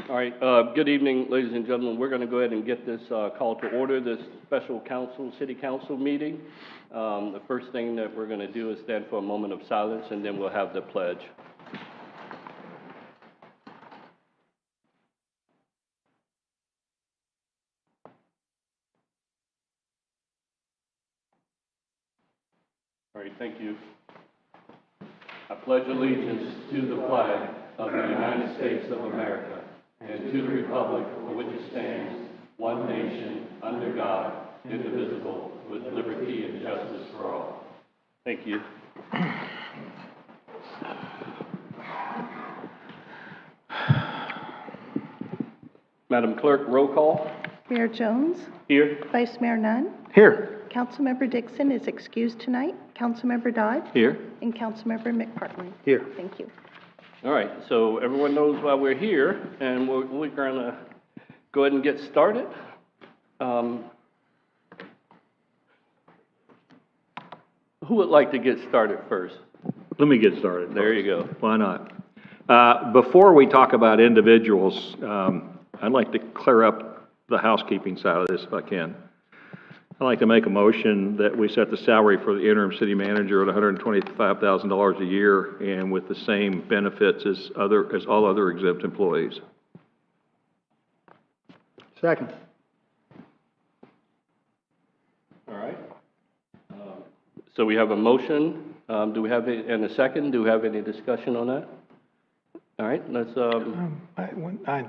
All right, good evening, ladies and gentlemen. We're going to go ahead and get this call to order, this special city council meeting. The first thing that we're going to do is stand for a moment of silence, and then we'll have the pledge. All right, thank you. I pledge allegiance to the flag of the United States of America and to the republic for which it stands, one nation, under God, indivisible, with liberty and justice for all. Thank you. Madam Clerk, roll call. Mayor Jones? Here. Vice Mayor Nunn? Here. Councilmember Dixon is excused tonight. Councilmember Dodd? Here. And Councilmember McPartlin? Here. Thank you. All right, so everyone knows why we're here, and we're going to go ahead and get started. Who would like to get started first? Let me get started. There you go. Why not? Before we talk about individuals, I'd like to clear up the housekeeping side of this if I can. I'd like to make a motion that we set the salary for the interim city manager at $125,000 a year and with the same benefits as all other exempt employees. Second. All right. So we have a motion. Do we have and a second? Do we have any discussion on that? All right, let's. I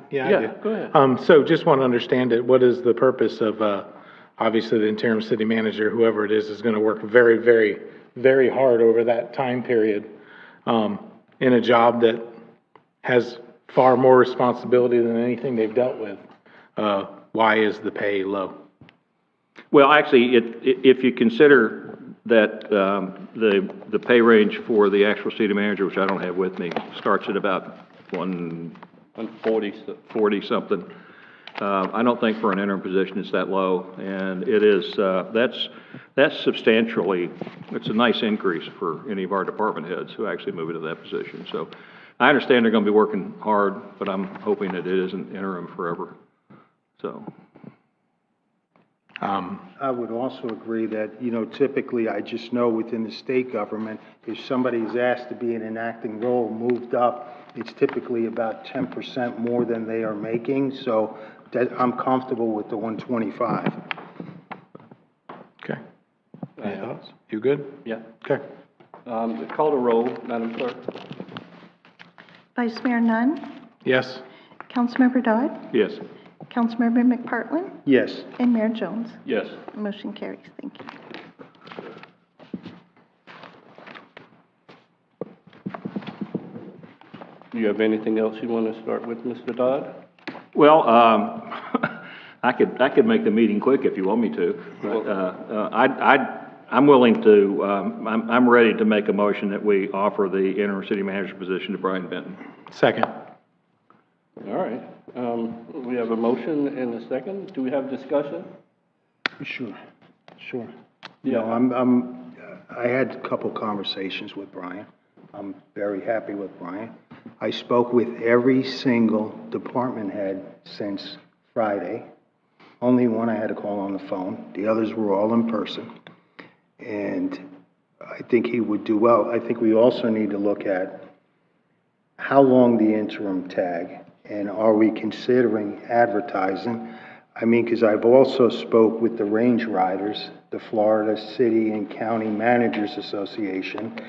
do. Go ahead. So just want to understand it. What is the purpose of, obviously the interim city manager, whoever it is going to work very, very, very hard over that time period in a job that has far more responsibility than anything they've dealt with. Why is the pay low? Well, actually, if you consider that the pay range for the actual city manager, which I don't have with me, starts at about 140 something. I don't think for an interim position it's that low, and it is that's substantially. It's a nice increase for any of our department heads who actually move into that position. So I understand they're going to be working hard, but I'm hoping that it isn't interim forever. So. I would also agree that, typically I just know within the state government, if somebody is asked to be in an acting role, moved up, it's typically about 10% more than they are making. So that I'm comfortable with the 125. Okay. You good? Yeah. Okay. Call the roll, Madam Clerk. Vice Mayor Nunn? Yes. Councilmember Dodd? Yes. Councilmember McPartlin? Yes. And Mayor Jones? Yes. Motion carries. Thank you. Do you have anything else you want to start with, Mr. Dodd? Well, I could make the meeting quick if you want me to, but I'm willing to. I'm ready to make a motion that we offer the interim city manager position to Brian Benton. Second. All right. We have a motion and a second. Do we have discussion? Sure. Yeah. I had a couple conversations with Brian. I'm very happy with Brian. I spoke with every single department head since Friday. Only one I had to call on the phone. The others were all in person. And I think he would do well. I think we also need to look at how long the interim tag, and are we considering advertising? I mean, because I've also spoke with the range riders, the Florida City and County Managers Association,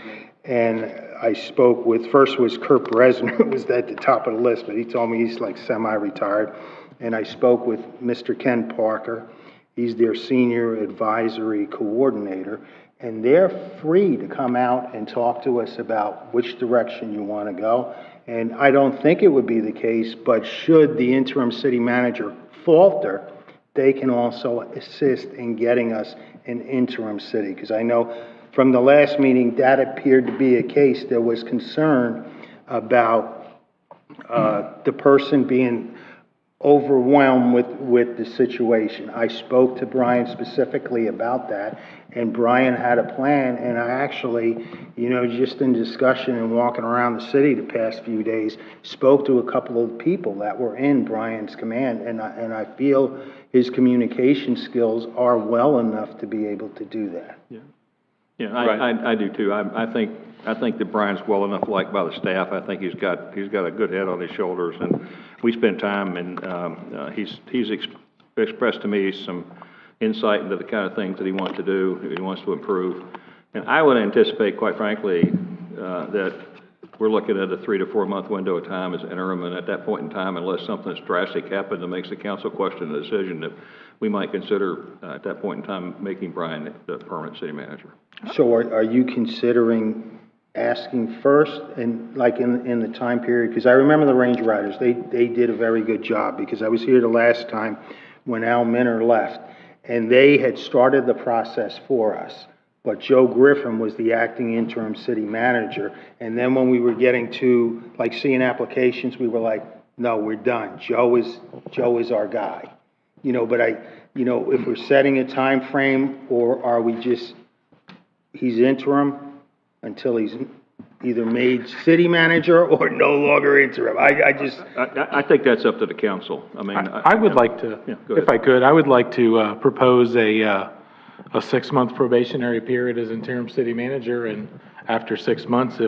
and I spoke with, first was Kurt Bresner, who was at the top of the list, but he told me he's like semi-retired. And I spoke with Mr. Ken Parker. He's their senior advisory coordinator, and they're free to come out and talk to us about which direction you want to go. And I don't think it would be the case, but should the interim city manager falter, they can also assist in getting us an interim city. Because I know from the last meeting, that appeared to be a case. There was concern about the person being overwhelmed with the situation. I spoke to Brian specifically about that, and Brian had a plan, and I actually, just in discussion and walking around the city the past few days, spoke to a couple of people that were in Brian's command, and I feel his communication skills are well enough to be able to do that. Yeah, I do too. I think that Brian's well enough liked by the staff. I think he's got a good head on his shoulders, and we spent time, and he's expressed to me some insight into the kind of things that he wants to do, that he wants to improve. And I would anticipate, quite frankly, that we're looking at a 3 to 4 month window of time as interim, and at that point in time, unless something drastic happens that makes the council question the decision, that we might consider at that point in time making Brian the permanent city manager. So are you considering asking first, and like in the time period, because I remember the Range Riders, they did a very good job, because I was here the last time when Al Minner left, and they had started the process for us, but Joe Griffin was the acting interim city manager, and then when we were getting to like seeing applications, we were like, no, we're done. Joe is our guy. But if we're setting a time frame, or are we just, he's interim until he's either made city manager or no longer interim? I think that's up to the council. I mean, I would like to, go ahead. if I could, I would like to propose a 6-month probationary period as interim city manager, and after 6 months,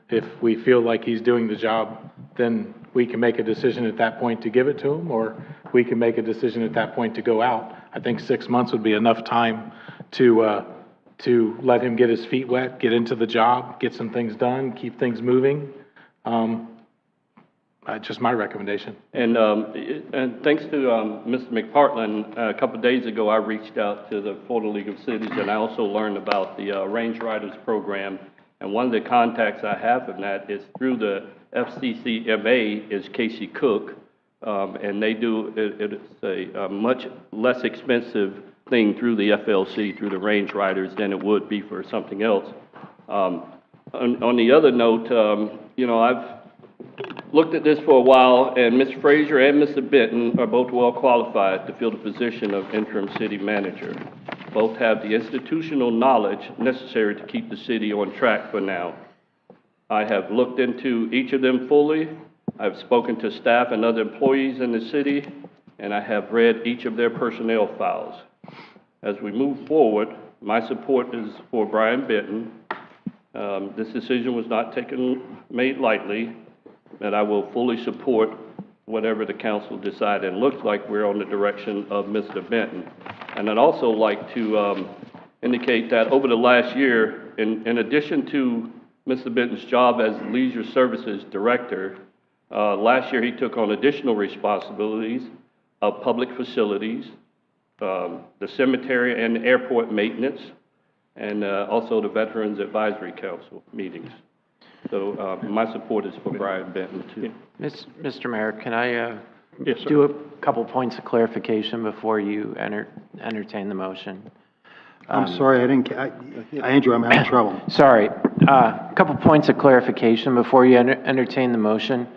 if we feel like he's doing the job, then we can make a decision at that point to give it to him, or we can make a decision at that point to go out. I think 6 months would be enough time to let him get his feet wet, get into the job, get some things done, keep things moving. Just my recommendation. And thanks to Mr. McPartland, a couple of days ago, I reached out to the Florida League of Cities, and I also learned about the Range Riders program. And one of the contacts I have in that is through the FCCMA is Casey Cook, and they do, it's a much less expensive thing through the FLC, through the Range Riders, than it would be for something else. On the other note, I've looked at this for a while, and Mr. Frazier and Mr. Benton are both well qualified to fill the position of interim city manager. Both have the institutional knowledge necessary to keep the city on track for now. I have looked into each of them fully. I've spoken to staff and other employees in the city, and I have read each of their personnel files. As we move forward, my support is for Brian Benton. This decision was not made lightly, and I will fully support whatever the council decide. And it looks like we're on the direction of Mr. Benton. And I'd also like to indicate that over the last year, in addition to Mr. Benton's job as Leisure Services Director, last year he took on additional responsibilities of public facilities, the cemetery and airport maintenance, and also the Veterans Advisory Council meetings. So my support is for Brian Benton too. Mr. Mayor, can I Yes, sir. do a couple points of clarification before you entertain the motion? I'm sorry, Andrew, I'm having trouble. Sorry, a couple points of clarification before you entertain the motion.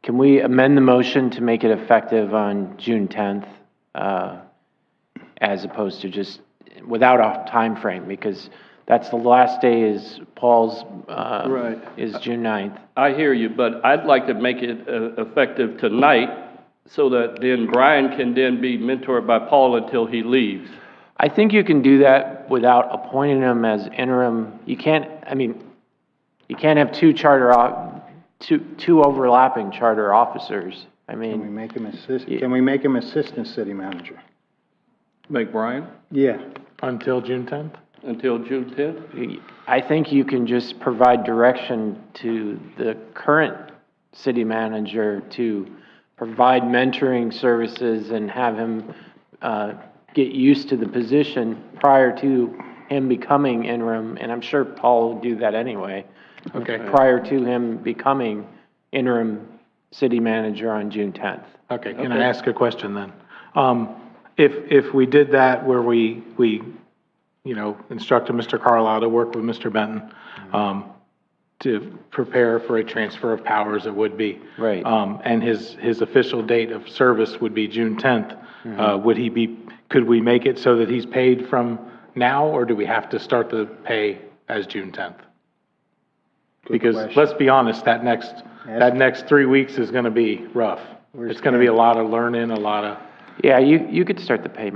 Can we amend the motion to make it effective on June 10th, as opposed to just without a time frame? Because that's the last day is Paul's, Right. is June 9th. I hear you, but I'd like to make it effective tonight so that then Brian can then be mentored by Paul until he leaves. I think you can do that without appointing him as interim. You can't, you can't have two overlapping charter officers. Can we make him assistant city manager? Make Brian? Yeah. Until June 10th? Until June 10th? I think you can just provide direction to the current city manager to provide mentoring services and have him get used to the position prior to him becoming interim, and I'm sure Paul will do that anyway. Okay. Prior to him becoming interim city manager on June 10th. Okay, can I ask a question then? If we did that where we instructed Mr. Carlisle to work with Mr. Benton, to prepare for a transfer of powers, it would be. Right. And his official date of service would be June 10th. Could we make it so that he's paid from now, or do we have to start the pay as June 10th? Because question. let's be honest, that next 3 weeks is gonna be rough. It's gonna be a lot of learning, a lot of, Yeah, you could start the pay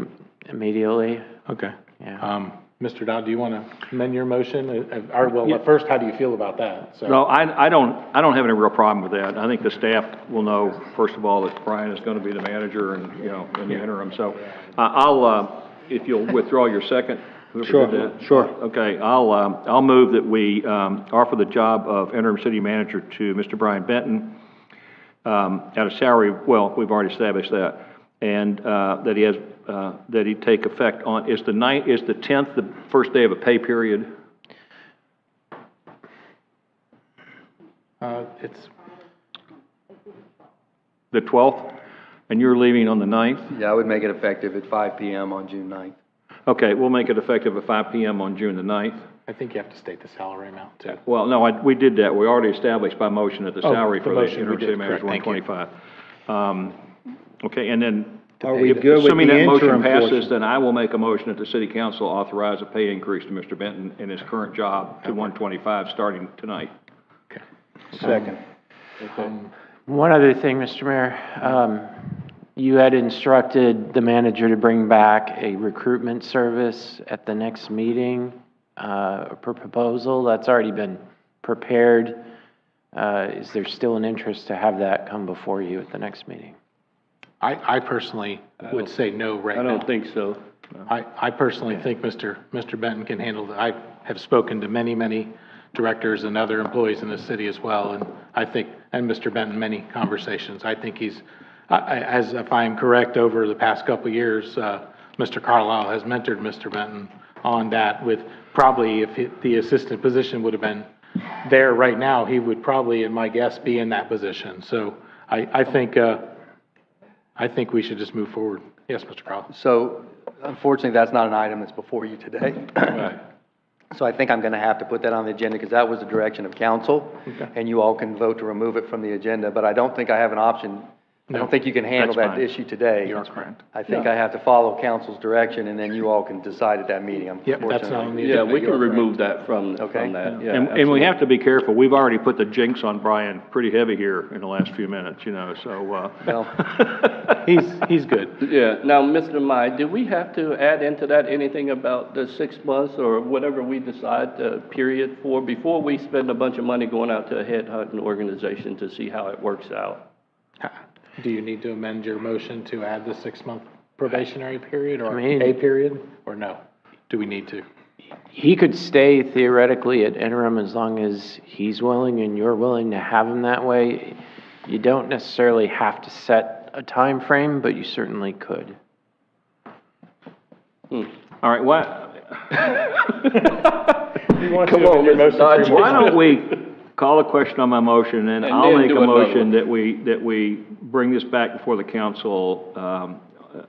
immediately. okay. Yeah. Mr. Dodd, do you wanna amend your motion? Well, first, how do you feel about that? So- No, I don't have any real problem with that. I think the staff will know, first of all, that Brian is gonna be the manager and, you know, in the interim. So, if you'll withdraw your second. whoever did that. Sure. Okay, I'll move that we, offer the job of interim city manager to Mr. Brian Benton, at a salary, well, we've already established that. And, that he take effect on, is the 10th the first day of a pay period? It's, The 12th? And you're leaving on the 9th? Yeah, I would make it effective at 5 PM on June 9th. Okay, we'll make it effective at 5 PM on June the 9th. I think you have to state the salary amount too. Well, no, we did that. We already established by motion that the salary the for the motion we interim did, city manager is correct, thank you. 125. Okay, and then, Are we good with assuming the that motion interim passes, portion? then I will make a motion that the city council authorize a pay increase to Mr. Benton in his current job to 125 starting tonight. Okay. Second. One other thing, Mr. Mayor, you had instructed the manager to bring back a recruitment service at the next meeting, a proposal that's already been prepared. Is there still an interest to have that come before you at the next meeting? I personally would say no right I now. don't think so. I personally think Mr. Benton can handle that. I have spoken to many directors and other employees in the city as well, and I think, and Mr. Benton, many conversations. I think he's, as if I'm correct, over the past couple of years, Mr. Carlisle has mentored Mr. Benton on that with probably, if the assistant position would have been there right now, he would probably, in my guess, be in that position. So I think we should just move forward. Yes, Mr. Carlisle. So unfortunately, that's not an item that's before you today. Right. So I think I'm going to have to put that on the agenda because that was the direction of council. Okay. And you all can vote to remove it from the agenda, but I don't think I have an option. I No, don't think you can handle that's that fine. issue today. You are correct. I think I have to follow council's direction and then you all can decide at that meeting, Yep, that's not on the Yeah, agenda. we You can are correct. remove that from Okay. that, yeah. And we absolutely. have to be careful. We've already put the jinx on Brian pretty heavy here in the last few minutes, you know, so, Well, He's good. Yeah, now, Mr. Mai, do we have to add into that anything about the 6 months or whatever we decide the period for, before we spend a bunch of money going out to a headhunting organization to see how it works out? Do you need to amend your motion to add the 6-month probationary period or I mean- pay period, or no? Do we need to? He could stay theoretically at interim as long as he's willing and you're willing to have him that way. You don't necessarily have to set a time frame, but you certainly could. all right, what? Come on, Mr. Dodge. Why don't we call a question on my motion, and And I'll then make do a another motion one. that we bring this back before the council,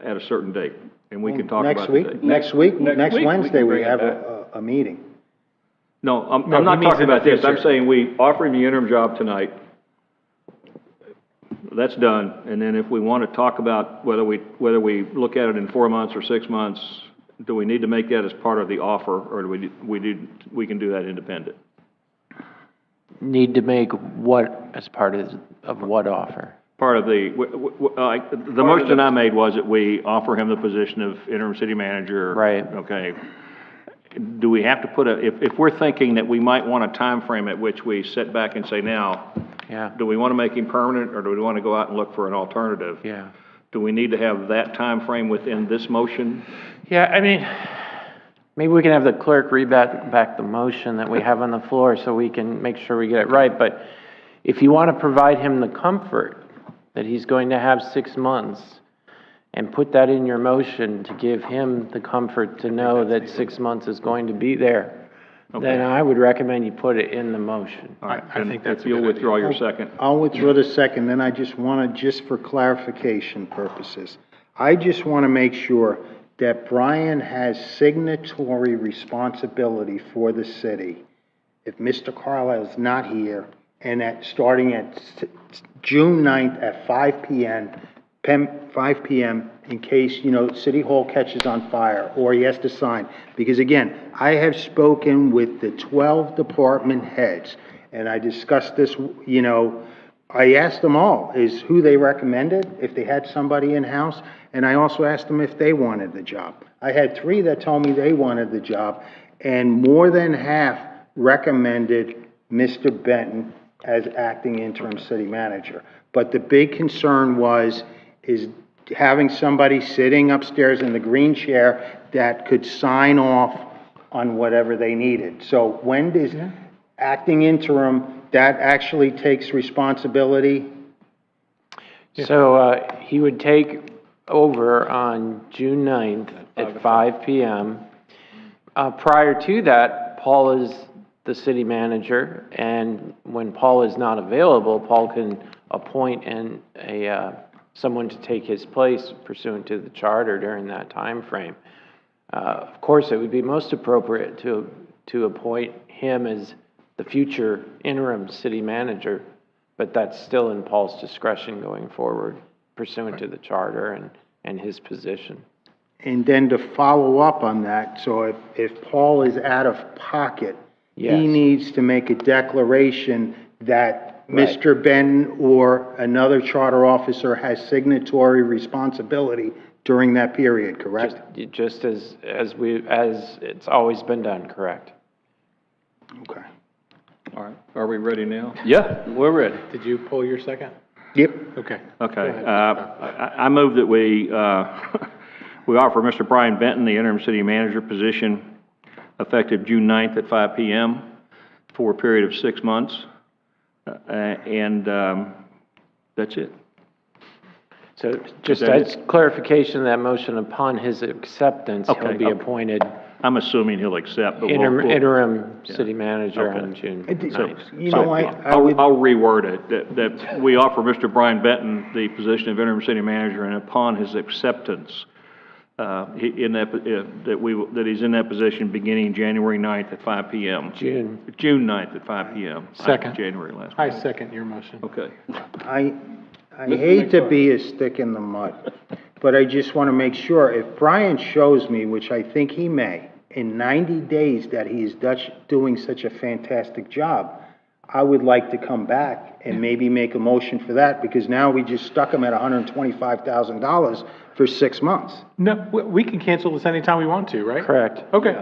at a certain date, and we can talk about Next the week, date. next week, Next next week, we Wednesday, can we bring it have back. a meeting. No, No, I'm he not means talking in the about this. I'm future. saying we offer him the interim job tonight. That's done, and then if we want to talk about whether we look at it in 4 months or 6 months, do we need to make that as part of the offer, or do we can do that independent? Need to make what as part of what offer? Part of the, the motion I made was that we offer him the position of interim city manager. Right. Okay. Do we have to put if we're thinking that we might want a time frame at which we sit back and say, now, Yeah, do we want to make him permanent, or do we want to go out and look for an alternative? yeah. Do we need to have that time frame within this motion? Yeah, I mean, maybe we can have the clerk read back the motion that we have on the floor so we can make sure we get it right. But if you want to provide him the comfort that he's going to have 6 months and put that in your motion to give him the comfort to know that 6 months is going to be there, then I would recommend you put it in the motion. All right, I think that's if a you'll good withdraw idea. your second. I'll withdraw the second, then I just want to, just for clarification purposes, I just want to make sure that Brian has signatory responsibility for the city if Mr. Carlisle is not here, and starting at June 9th at 5 p.m., 5 p.m., in case, City Hall catches on fire, or he has to sign. Because again, I have spoken with the 12 department heads, and I discussed this, I asked them all, is who they recommended, if they had somebody in-house, and I also asked them if they wanted the job. I had 3 that told me they wanted the job, and more than half recommended Mr. Benton as acting interim city manager. But the big concern is having somebody sitting upstairs in the green chair that could sign off on whatever they needed. So when does acting interim, that actually takes responsibility? So, he would take over on June 9th at 5 p.m. Prior to that, Paul is the city manager, and when Paul is not available, Paul can appoint someone to take his place pursuant to the charter during that time frame. Of course, it would be most appropriate to appoint him as the future interim city manager, but that's still in Paul's discretion going forward pursuant to the charter and his position. And then to follow up on that, so if Paul is out of pocket, Yes. he needs to make a declaration that Mr. Benton or another charter officer has signatory responsibility during that period, correct? Just as it's always been done, correct? Okay. All right, are we ready now? Yeah, we're ready. Did you pull your second? Yep. Okay. Okay, Go ahead. I move that we offer Mr. Brian Benton the interim city manager position effective June 9th at 5 p.m. for a period of 6 months. And that's it. So just Is that as clarification of that motion, upon his acceptance, Okay, he'll be okay. appointed I'm assuming he'll accept, but interim city manager Okay. on June So, 9th. you know what, I'll reword it, that we offer Mr. Brian Benton the position of interim city manager, and upon his acceptance, that he's in that position beginning January 9th at 5 p.m. June 9th at 5 p.m. Second. January last. I second your motion. Okay. I hate to be a stick in the mud, but I just want to make sure, if Brian shows me, which I think he may, in 90 days that he is doing such a fantastic job, I would like to come back and maybe make a motion for that, because now we just stuck him at $125,000 for 6 months. No, we can cancel this anytime we want to, right? Correct. Okay,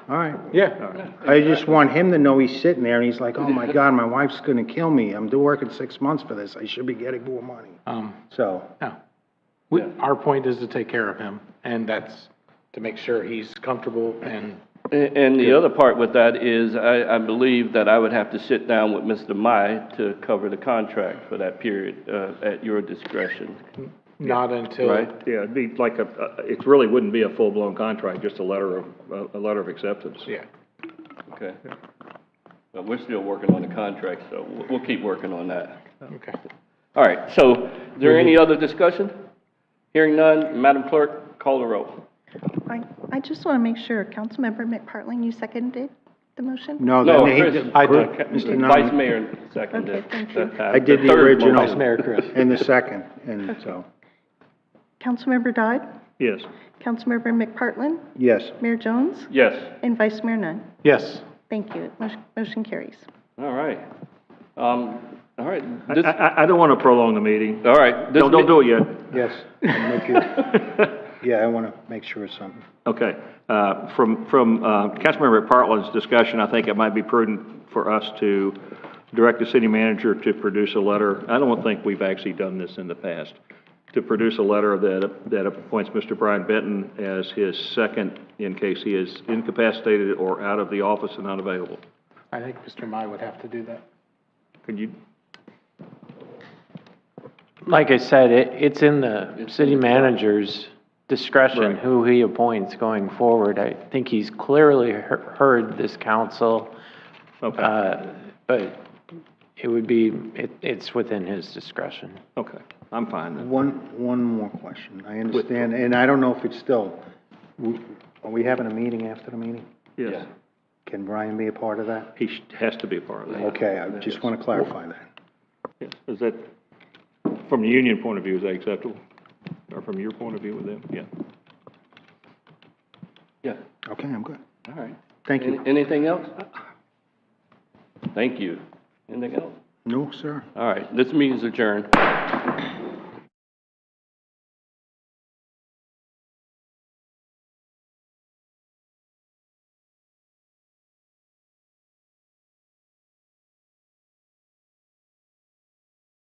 All right. yeah. I just want him to know he's sitting there and he's like, oh my God, my wife's gonna kill me. I'm working 6 months for this. I should be getting more money. So, No. Our point is to take care of him, and that's to make sure he's comfortable and, And the other part with that is, I believe that I would have to sit down with Mr. Mai to cover the contract for that period, at your discretion, not until. right? Yeah, it'd be like it really wouldn't be a full-blown contract, just a letter of acceptance. Yeah. Okay. But we're still working on the contract, so we'll keep working on that. Okay. All right, so is there any other discussion? Hearing none, Madam Clerk, call the roll. I just want to make sure, Councilmember McPartlin, you seconded the motion? no, No, then Chris, he, I did. Mr. Vice Nunn, Mayor seconded. Okay, thank you. I did the third original. motion. Vice Mayor Chris. and the second, and so, Councilmember Dodd? Yes. Councilmember McPartlin? yes. Mayor Jones? Yes, And Vice Mayor Nunn? Yes. Thank you. Motion carries. all right. All right, this, I don't want to prolong the meeting. all right. this Don't do it yet. Yes. I'll make you, yeah, I want to make sure it's something. Okay. From Councilmember Partland's discussion, I think it might be prudent for us to direct the city manager to produce a letter. I don't think we've actually done this in the past. To produce a letter that appoints Mr. Brian Benton as his second in case he is incapacitated or out of the office and unavailable. I think Mr. Mai would have to do that. Could you? Like I said, it's in the city manager's discretion Right. who he appoints going forward. I think he's clearly heard this council, Okay. but it would be, it's within his discretion. Okay. I'm fine then. One more question. I understand, and I don't know if it's still, are we having a meeting after the meeting? Yes. Can Brian be a part of that? He has to be a part of that. Okay, I just want to clarify that. Yeah. Is that, from the union point of view, is that acceptable? Or from your point of view with them? Yeah. Yeah, Okay, I'm good. all right. Thank you. Anything else? Thank you. Anything else? No, sir. All right, this meeting is adjourned.